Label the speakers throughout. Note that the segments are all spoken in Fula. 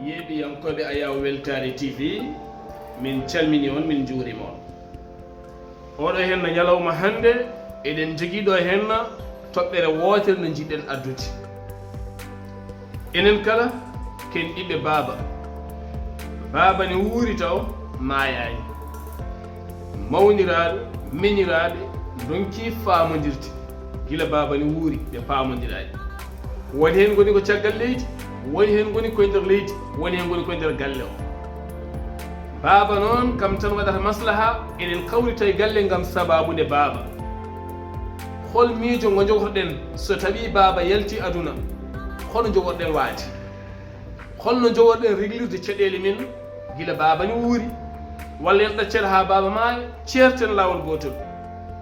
Speaker 1: yeeɓiyankoɓe Ayaw Weltare TV min calmini on min juurima on oɗo henna ñalawma hande eɗen joguiɗo henna toɓɓere wootere no jiɗɗen addude enen kala ken ɓiɓɓe baaba ne wuuri taw maayani mawniraɗo miñiraɓe donki faamodirde gila baaba ne wuuri ɓe paamodiraɗi woni hen goni ko caggal leydi woni hen goni koye nder leydi woni hen goni koye nder galle o baaba noon kam tan waɗata maslaha eɗen kawrita e galle ngam sababude baaba hol miijo ngo jogorɗen so tawi baaba yalti aduna hono jogorɗen waade holno jogorɗen réglirde caɗele men gila baaba ne wuuri walla en ɗaccata ha baaba maayo ceerten lawol gotol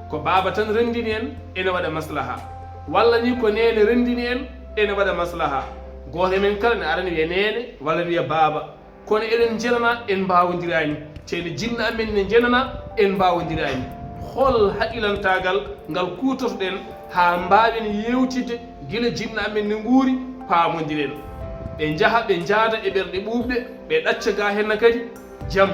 Speaker 1: ko baaba tan rendini en ene waɗa maslaha walla ni ko nene rendini en ene waɗa maslaha goto men kala ne arani wiya nene walla wiya baaba kono eɗen jenana en mbawodirani tede jinna amen ne jenana en mbawodirani hol haqqilantagal ngal kutotoɗen ha mbawen yewtide gila jinna amen ne nguuri paamodiren ɓe jaaha ɓe jaada e ɓerɗe ɓuuɓɗe ɓe ɗacca ga henna kadi jaam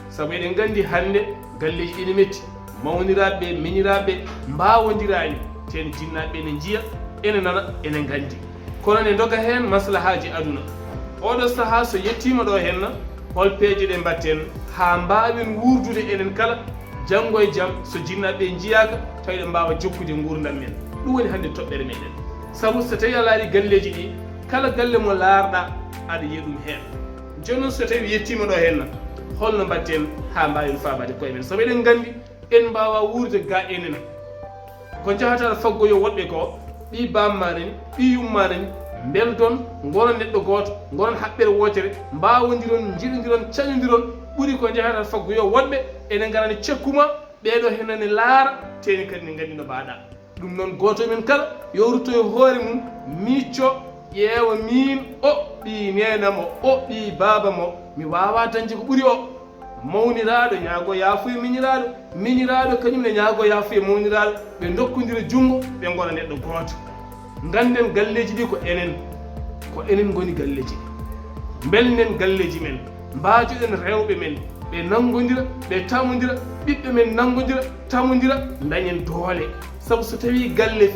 Speaker 1: saabu eɗen gandi hande galleji ɗini metti mawniraɓe miñiraɓe mbawodirani ten jinnaɓe ne jiiya ene nana ene gandi kono ne doga hen maslahaji aduna oɗo saaha so yettima ɗo henna hol peeje ɗe mbatten ha mbawen wurdude enen kala janggo e jaam so jinnaɓe jiyaka tawi ɗe mbawa jokkude gurdam men ɗum woni hande toɓɓere meɗen saabu so tawi a laari galleji ɗi kala galle mo laarɗa aɗa yiya ɗum hen joni noon so tawi yettima ɗo henna holno mbatten ha mbawen famade koye men saabu eɗen gandi en mbawa wurde ga enen ko jahata faggoyo woɗɓe ko ɓi bammaɗani ɓi yummaɗani beldon gonon neɗɗo goto gonon haɓɓere wotere mbawodiron jiɗodiron cañodiron ɓuuri ko jahata faggoyo woɗɓe enen garani cekkuma ɓeɗo henane laara teni kadi ne gandi no mbaɗa ɗum noon goto men kala yo ruttoyo hoore mum micco ƴeewa min o ɓi nenamo o ɓi baaba mo mi wawa dañde ko ɓuuri o mawniraɗo ñaago yaafuye miñiraɗo kañum ne ñaago yaafuye mawniraɗo ɓe dokkodira junggo ɓe gona neɗɗo goto ganden galleji ɗi ko enen goni galleji ɗi belnen galleji men mbajoɗen rewɓe men ɓe nangodira ɓe tamodira ɓiɓɓe men nangodira tamodira dañen doole saabu so tawi galle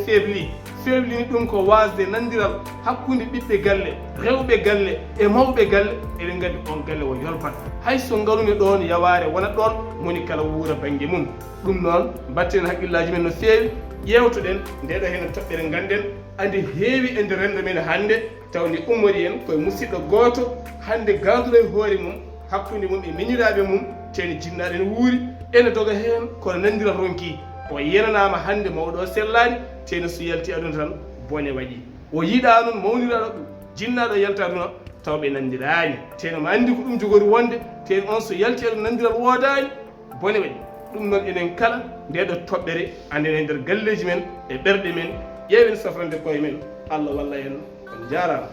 Speaker 1: faiblini ɗum ko wasde nandiral hakkude ɓiɓɓe galle rewɓe galle e mawɓe galle eɗen gandi on galle o yolpat hayso ngaruni ɗon yaware wona ɗon moni kala wuura banggue mum ɗum noon batten haqqillaji men no feewi ƴewtoɗen ndeɗo hen toɓɓere ganden andi heewi e nder rendo men hande taw ndi ummori en koye musidɗo goto hande ganduɗo e hoore mum hakkude mum e miñiraɓe mum teni jinnaɗe ne wuuri ene doga hen kono nandira ronki o yenanama hande mawɗo o sellani teni so yalti aduna tan bone waɗi o yiiɗa noon mawniraɗo ɗum jinnaɗo yalta aduna taw ɓe nandirani teni ma andi ko ɗum jogori wonde teni on so yalti aduna nandiral wodani bone waɗi ɗum noon enen kala ndeɗo toɓɓere anden e nder galleji men e ɓerɗe men ƴeewen safrande koye men Allah walla en on jarama